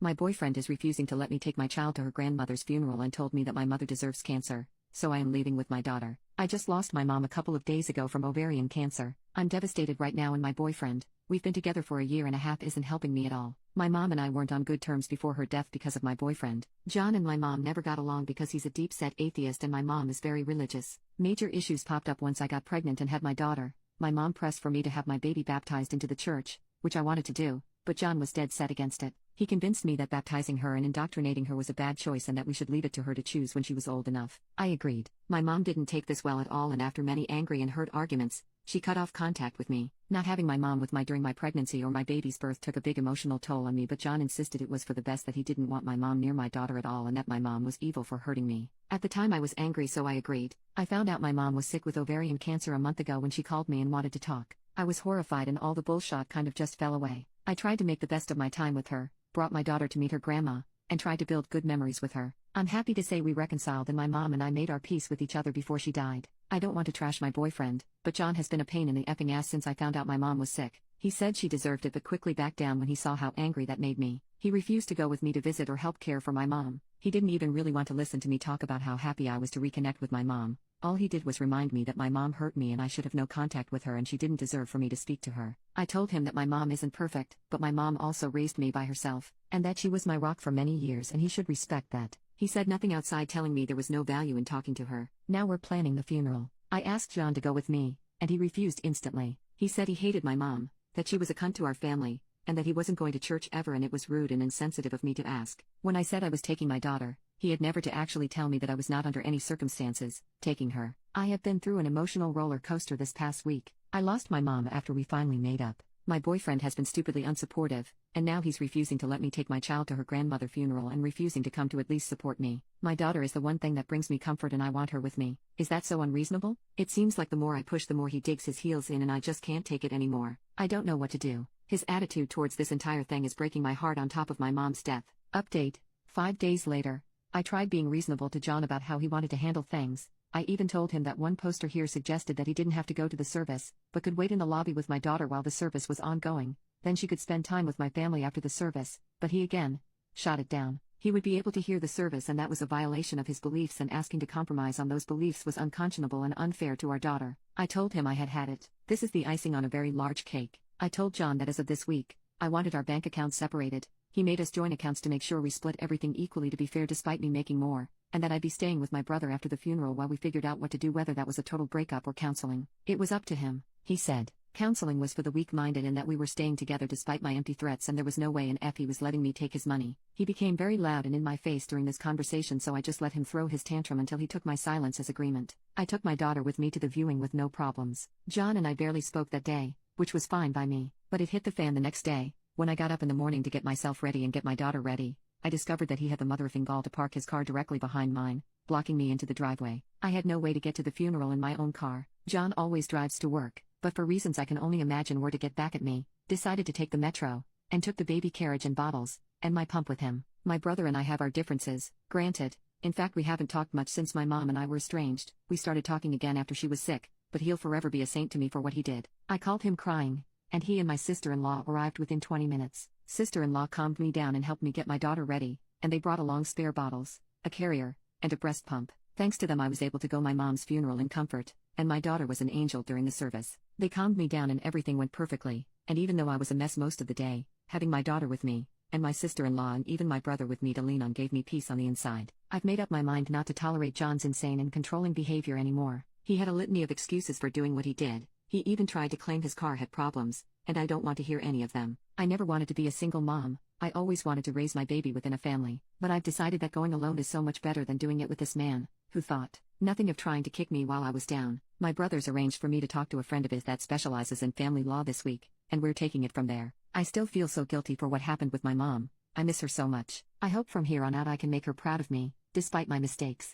My boyfriend is refusing to let me take my child to her grandmother's funeral and told me that my mother deserves cancer, so I am leaving with my daughter. I just lost my mom a couple of days ago from ovarian cancer. I'm devastated right now, and my boyfriend, we've been together for a year and a half, isn't helping me at all. My mom and I weren't on good terms before her death because of my boyfriend. John and my mom never got along because he's a deep-set atheist and my mom is very religious. Major issues popped up once I got pregnant and had my daughter. My mom pressed for me to have my baby baptized into the church, which I wanted to do, but John was dead set against it. He convinced me that baptizing her and indoctrinating her was a bad choice and that we should leave it to her to choose when she was old enough. I agreed. My mom didn't take this well at all, and after many angry and hurt arguments, she cut off contact with me. Not having my mom with me during my pregnancy or my baby's birth took a big emotional toll on me, but John insisted it was for the best, that he didn't want my mom near my daughter at all and that my mom was evil for hurting me. At the time I was angry, so I agreed. I found out my mom was sick with ovarian cancer a month ago when she called me and wanted to talk. I was horrified and all the bullshit kind of just fell away. I tried to make the best of my time with her, brought my daughter to meet her grandma, and tried to build good memories with her. I'm happy to say we reconciled and my mom and I made our peace with each other before she died. I don't want to trash my boyfriend, but John has been a pain in the effing ass since I found out my mom was sick. He said she deserved it but quickly backed down when he saw how angry that made me. He refused to go with me to visit or help care for my mom. He didn't even really want to listen to me talk about how happy I was to reconnect with my mom. All he did was remind me that my mom hurt me and I should have no contact with her and she didn't deserve for me to speak to her. I told him that my mom isn't perfect, but my mom also raised me by herself, and that she was my rock for many years and he should respect that. He said nothing outside telling me there was no value in talking to her. Now we're planning the funeral. I asked John to go with me, and he refused instantly. He said he hated my mom, that she was a cunt to our family, and that he wasn't going to church ever and it was rude and insensitive of me to ask. When I said I was taking my daughter, he had never to actually tell me that I was not under any circumstances taking her. I have been through an emotional roller coaster this past week. I lost my mom after we finally made up. My boyfriend has been stupidly unsupportive, and now he's refusing to let me take my child to her grandmother funeral and refusing to come to at least support me. My daughter is the one thing that brings me comfort and I want her with me. Is that so unreasonable? It seems like the more I push the more he digs his heels in and I just can't take it anymore. I don't know what to do. His attitude towards this entire thing is breaking my heart on top of my mom's death. Update. 5 days later. I tried being reasonable to John about how he wanted to handle things. I even told him that one poster here suggested that he didn't have to go to the service, but could wait in the lobby with my daughter while the service was ongoing. Then she could spend time with my family after the service, but he again shot it down. He would be able to hear the service and that was a violation of his beliefs, and asking to compromise on those beliefs was unconscionable and unfair to our daughter. I told him I had had it. This is the icing on a very large cake. I told John that as of this week, I wanted our bank accounts separated. He made us joint accounts to make sure we split everything equally to be fair despite me making more, and that I'd be staying with my brother after the funeral while we figured out what to do, whether that was a total breakup or counseling. It was up to him, he said. Counseling was for the weak-minded and that we were staying together despite my empty threats and there was no way in F he was letting me take his money. He became very loud and in my face during this conversation, so I just let him throw his tantrum until he took my silence as agreement. I took my daughter with me to the viewing with no problems. John and I barely spoke that day, which was fine by me, but it hit the fan the next day. When I got up in the morning to get myself ready and get my daughter ready, I discovered that he had the mother effing gall to park his car directly behind mine, blocking me into the driveway. I had no way to get to the funeral in my own car. John always drives to work, but for reasons I can only imagine were to get back at me, decided to take the metro, and took the baby carriage and bottles, and my pump with him. My brother and I have our differences, granted. In fact, we haven't talked much since my mom and I were estranged. We started talking again after she was sick, but he'll forever be a saint to me for what he did. I called him crying, and he and my sister-in-law arrived within 20 minutes. Sister-in-law calmed me down and helped me get my daughter ready, and they brought along spare bottles, a carrier, and a breast pump. Thanks to them I was able to go my mom's funeral in comfort, and my daughter was an angel during the service. They calmed me down and everything went perfectly, and even though I was a mess most of the day, having my daughter with me, and my sister-in-law and even my brother with me to lean on gave me peace on the inside. I've made up my mind not to tolerate John's insane and controlling behavior anymore. He had a litany of excuses for doing what he did. He even tried to claim his car had problems, and I don't want to hear any of them. I never wanted to be a single mom. I always wanted to raise my baby within a family, but I've decided that going alone is so much better than doing it with this man, who thought nothing of trying to kick me while I was down. My brother's arranged for me to talk to a friend of his that specializes in family law this week, and we're taking it from there. I still feel so guilty for what happened with my mom. I miss her so much. I hope from here on out I can make her proud of me, despite my mistakes.